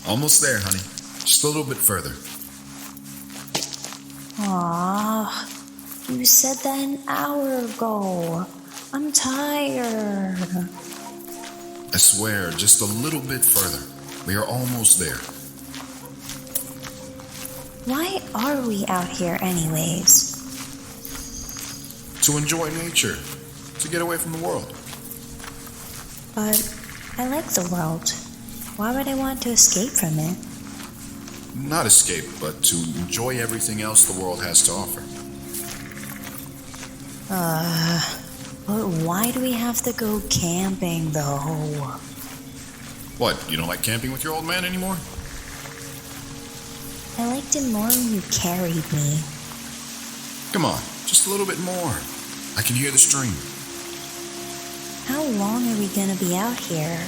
Almost there, honey. Just a little bit further. Aw, you said that an hour ago. I'm tired. I swear, just a little bit further. We are almost there. Why are we out here anyways? To enjoy nature. To get away from the world. But I like the world. Why would I want to escape from it? Not escape, but to enjoy everything else the world has to offer. But why do we have to go camping though? What, you don't like camping with your old man anymore? I liked it more when you carried me. Come on, just a little bit more. I can hear the stream. How long are we gonna be out here?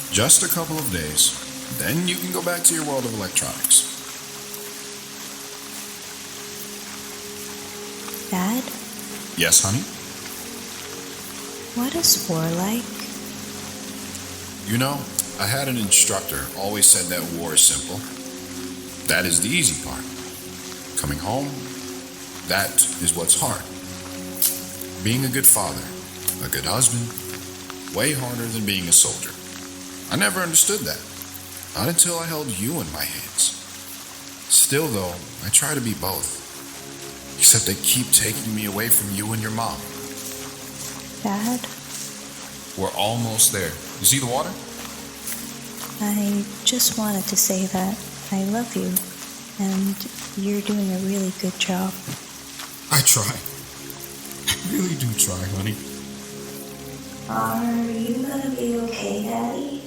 Just a couple of days. Then you can go back to your world of electronics. Dad? Yes, honey? What is war like? You know, I had an instructor always said that war is simple. That is the easy part. Coming home, that is what's hard. Being a good father, a good husband, way harder than being a soldier. I never understood that. Not until I held you in my hands. Still, though, I try to be both. Except they keep taking me away from you and your mom. Dad? We're almost there. You see the water? I just wanted to say that I love you, and you're doing a really good job. I try. I really do try, honey. Are you gonna be okay, Daddy?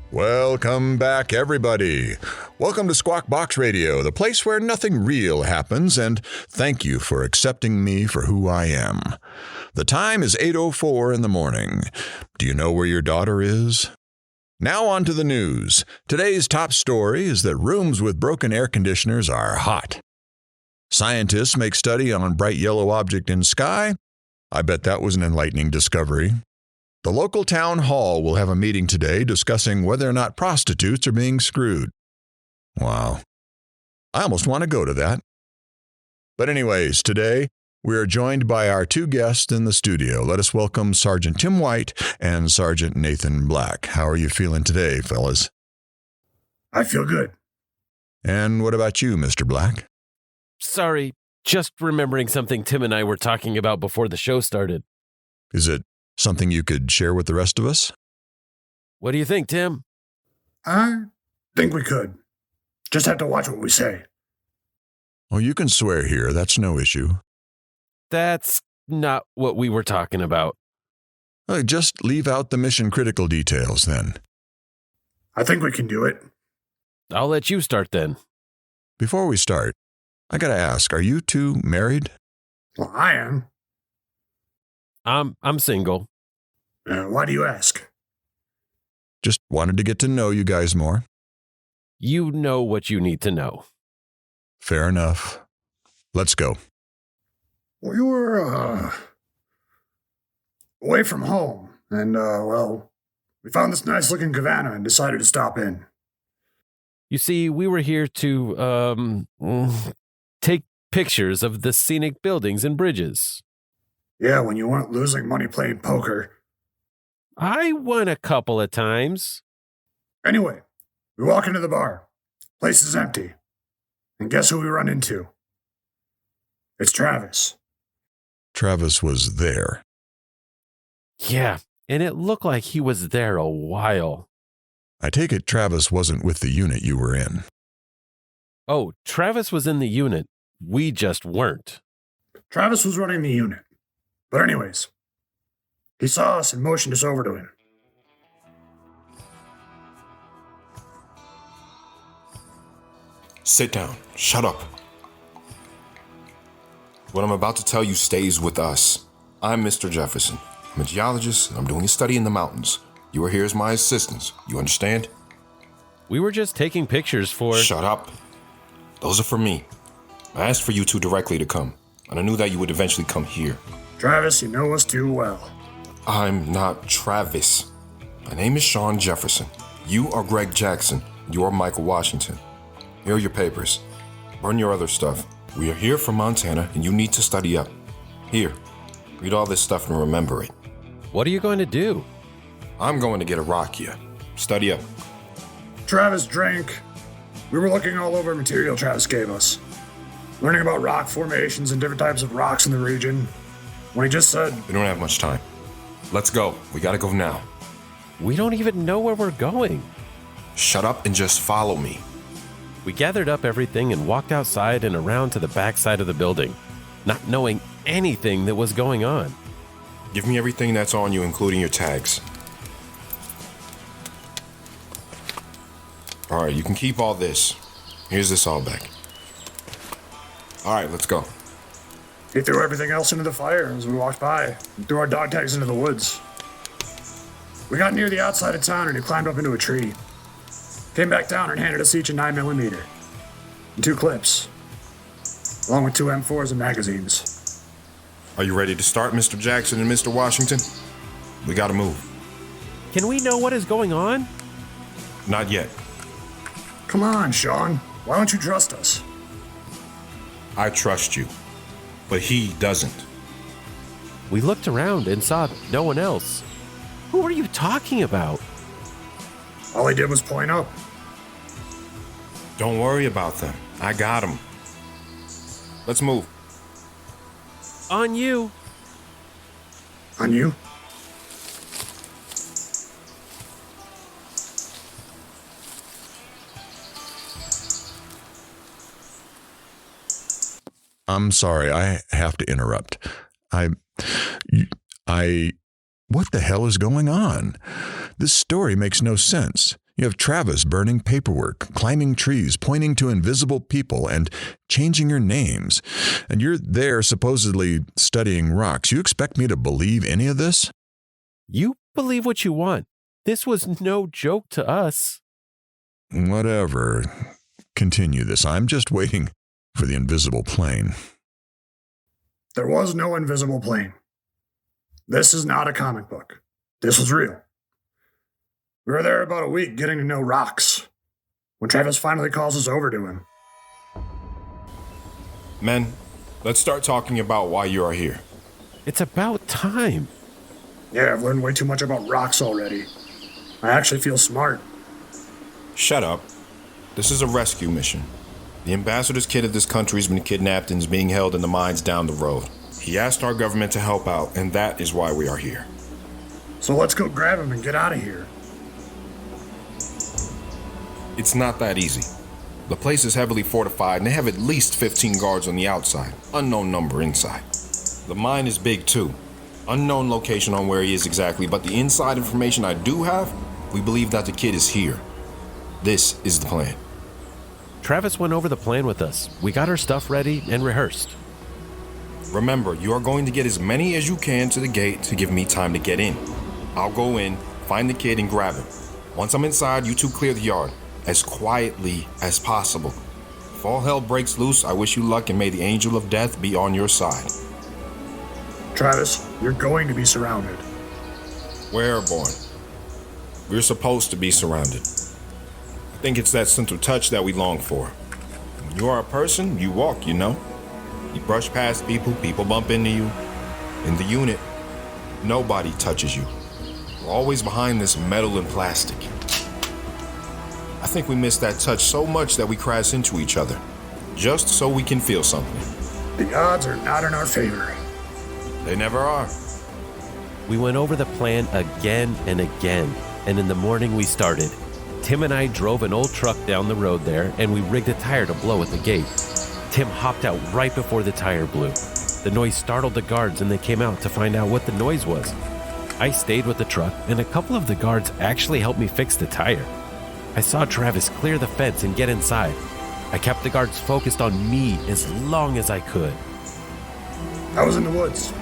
Welcome back, everybody. Welcome to Squawk Box Radio, the place where nothing real happens, and thank you for accepting me for who I am. The time is 8:04 in the morning. Do you know where your daughter is? Now on to the news. Today's top story is that rooms with broken air conditioners are hot. Scientists make study on bright yellow object in sky. I bet that was an enlightening discovery. The local town hall will have a meeting today discussing whether or not prostitutes are being screwed. Wow. I almost want to go to that. But anyways, today we are joined by our two guests in the studio. Let us welcome Sergeant Tim White and Sergeant Nathan Black. How are you feeling today, fellas? I feel good. And what about you, Mr. Black? Sorry, just remembering something Tim and I were talking about before the show started. Is it something you could share with the rest of us? What do you think, Tim? I think we could. Just have to watch what we say. Oh, you can swear here. That's no issue. That's not what we were talking about. Just leave out the mission-critical details, then. I think we can do it. I'll let you start then. Before we start, I gotta ask, are you two married? Well, I am. I'm single. Why do you ask? Just wanted to get to know you guys more. You know what you need to know. Fair enough. Let's go. We were, away from home, and, we found this nice-looking cabana and decided to stop in. You see, we were here to, take pictures of the scenic buildings and bridges. Yeah, when you weren't losing money playing poker. I won a couple of times. Anyway, we walk into the bar. Place is empty. And guess who we run into? It's Travis. Travis was there. Yeah, and it looked like he was there a while. I take it Travis wasn't with the unit you were in. Oh, Travis was in the unit. We just weren't. Travis was running the unit. But anyways, he saw us and motioned us over to him. Sit down. Shut up. What I'm about to tell you stays with us. I'm Mr. Jefferson. I'm a geologist, and I'm doing a study in the mountains. You are here as my assistants. You understand? We were just taking pictures for... Shut up. Those are for me. I asked for you two directly to come, and I knew that you would eventually come here. Travis, you know us too well. I'm not Travis. My name is Sean Jefferson. You are Greg Jackson. You are Michael Washington. Here are your papers. Burn your other stuff. We are here from Montana, and you need to study up. Here, read all this stuff and remember it. What are you going to do? I'm going to get a rock here. Study up. Travis drank. We were looking all over material Travis gave us, learning about rock formations and different types of rocks in the region, when he just said, We don't have much time. Let's go. We gotta go now. We don't even know where we're going. Shut up and just follow me. We gathered up everything and walked outside and around to the back side of the building, not knowing anything that was going on. Give me everything that's on you, including your tags. All right, you can keep all this. Here's this all back. All right, let's go. he threw everything else into the fire as we walked by and threw our dog tags into the woods. We got near the outside of town and he climbed up into a tree. Came back down and handed us each a 9mm and 2 clips, along with 2 M4s and magazines. Are you ready to start, Mr. Jackson and Mr. Washington? We gotta move. Can we know what is going on? Not yet. Come on, Sean. Why don't you trust us? I trust you, but he doesn't. We looked around and saw no one else. Who are you talking about? All he did was point up. Don't worry about them. I got him. Let's move. On you. On you? I'm sorry, I have to interrupt. What the hell is going on? This story makes no sense. You have Travis burning paperwork, climbing trees, pointing to invisible people, and changing your names. And you're there supposedly studying rocks. You expect me to believe any of this? You believe what you want. This was no joke to us. Whatever. Continue this. I'm just waiting for the invisible plane. There was no invisible plane. This is not a comic book. This was real. We were there about a week getting to know rocks when Travis finally calls us over to him. Men, let's start talking about why you are here. It's about time. Yeah, I've learned way too much about rocks already. I actually feel smart. Shut up. This is a rescue mission. The ambassador's kid of this country has been kidnapped and is being held in the mines down the road. He asked our government to help out, and that is why we are here. So let's go grab him and get out of here. It's not that easy. The place is heavily fortified, and they have at least 15 guards on the outside, unknown number inside. The mine is big too. Unknown location on where he is exactly, but the inside information I do have, we believe that the kid is here. This is the plan. Travis went over the plan with us. We got our stuff ready and rehearsed. Remember, you are going to get as many as you can to the gate to give me time to get in. I'll go in, find the kid, and grab him. Once I'm inside, you two clear the yard, as quietly as possible. If all hell breaks loose, I wish you luck and may the angel of death be on your side. Travis, you're going to be surrounded. We're born. We're supposed to be surrounded. I think it's that central touch that we long for. When you are a person, you walk, you know? You brush past people, people bump into you. In the unit, nobody touches you. We're always behind this metal and plastic. I think we miss that touch so much that we crash into each other, just so we can feel something. The odds are not in our favor. They never are. We went over the plan again and again, and in the morning we started. Tim and I drove an old truck down the road there, and we rigged a tire to blow at the gate. Tim hopped out right before the tire blew. The noise startled the guards, and they came out to find out what the noise was. I stayed with the truck, and a couple of the guards actually helped me fix the tire. I saw Travis clear the fence and get inside. I kept the guards focused on me as long as I could. I was in the woods,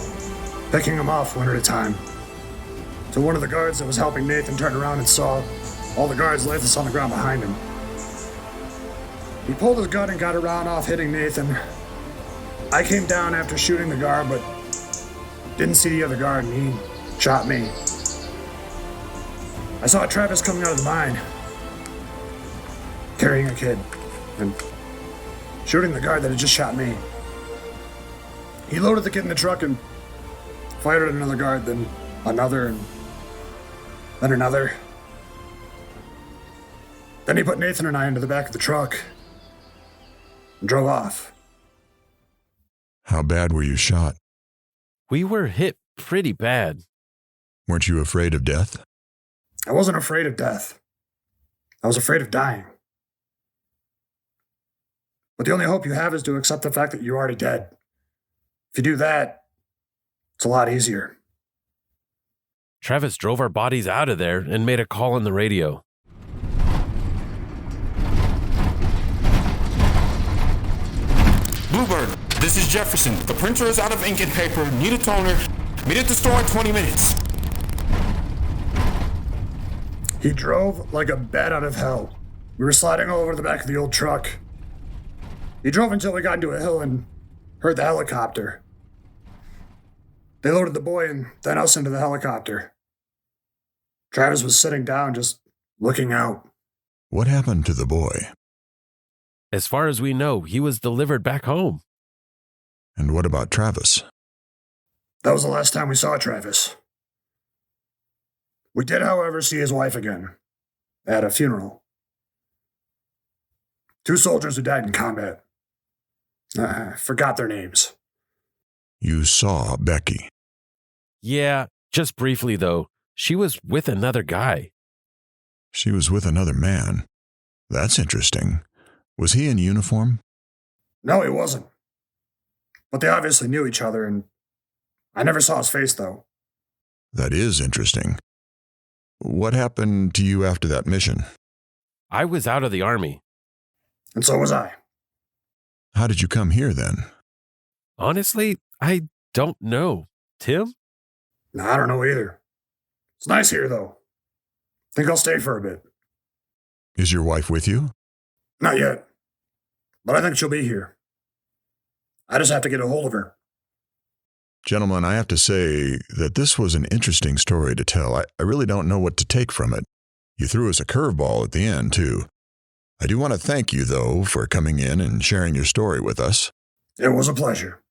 picking them off one at a time. So one of the guards that was helping Nathan turned around and saw All the guards laid us on the ground behind him. He pulled his gun and got around off hitting Nathan. I came down after shooting the guard, but didn't see the other guard, and he shot me. I saw Travis coming out of the mine, carrying a kid, and shooting the guard that had just shot me. He loaded the kid in the truck and fired at another guard, then another, and then another. Then he put Nathan and I into the back of the truck and drove off. How bad were you shot? We were hit pretty bad. Weren't you afraid of death? I wasn't afraid of death. I was afraid of dying. But the only hope you have is to accept the fact that you're already dead. If you do that, it's a lot easier. Travis drove our bodies out of there and made a call on the radio. Bluebird, this is Jefferson. The printer is out of ink and paper. Need a toner. Meet at the store in 20 minutes. He drove like a bat out of hell. We were sliding all over the back of the old truck. He drove until we got into a hill and heard the helicopter. They loaded the boy and then us into the helicopter. Travis was sitting down, just looking out. What happened to the boy? As far as we know, he was delivered back home. And what about Travis? That was the last time we saw Travis. We did, however, see his wife again at a funeral. 2 soldiers who died in combat. I forgot their names. You saw Becky. Yeah, just briefly though. She was with another guy. She was with another man. That's interesting. Was he in uniform? No, he wasn't. But they obviously knew each other, and I never saw his face, though. That is interesting. What happened to you after that mission? I was out of the army. And so was I. How did you come here then? Honestly, I don't know. Tim? No, I don't know either. It's nice here, though. Think I'll stay for a bit. Is your wife with you? Not yet. But I think she'll be here. I just have to get a hold of her. Gentlemen, I have to say that this was an interesting story to tell. I really don't know what to take from it. You threw us a curveball at the end, too. I do want to thank you, though, for coming in and sharing your story with us. It was a pleasure.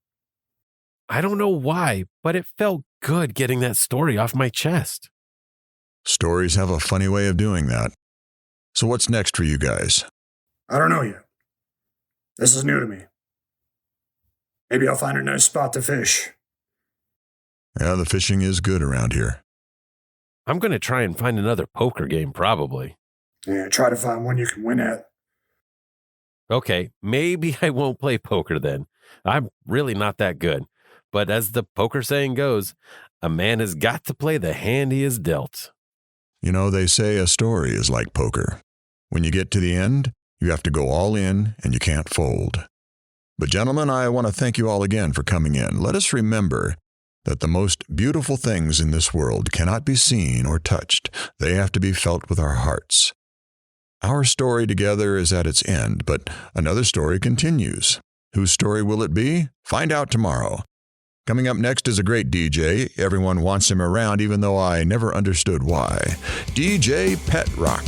I don't know why, but it felt good getting that story off my chest. Stories have a funny way of doing that. So what's next for you guys? I don't know yet. This is new to me. Maybe I'll find a nice spot to fish. Yeah, the fishing is good around here. I'm going to try and find another poker game, probably. Yeah, try to find one you can win at. Okay, maybe I won't play poker then. I'm really not that good. But as the poker saying goes, a man has got to play the hand he is dealt. You know, they say a story is like poker. When you get to the end, you have to go all in and you can't fold. But gentlemen, I want to thank you all again for coming in. Let us remember that the most beautiful things in this world cannot be seen or touched. They have to be felt with our hearts. Our story together is at its end, but another story continues. Whose story will it be? Find out tomorrow. Coming up next is a great DJ. Everyone wants him around, even though I never understood why. DJ Pet Rock.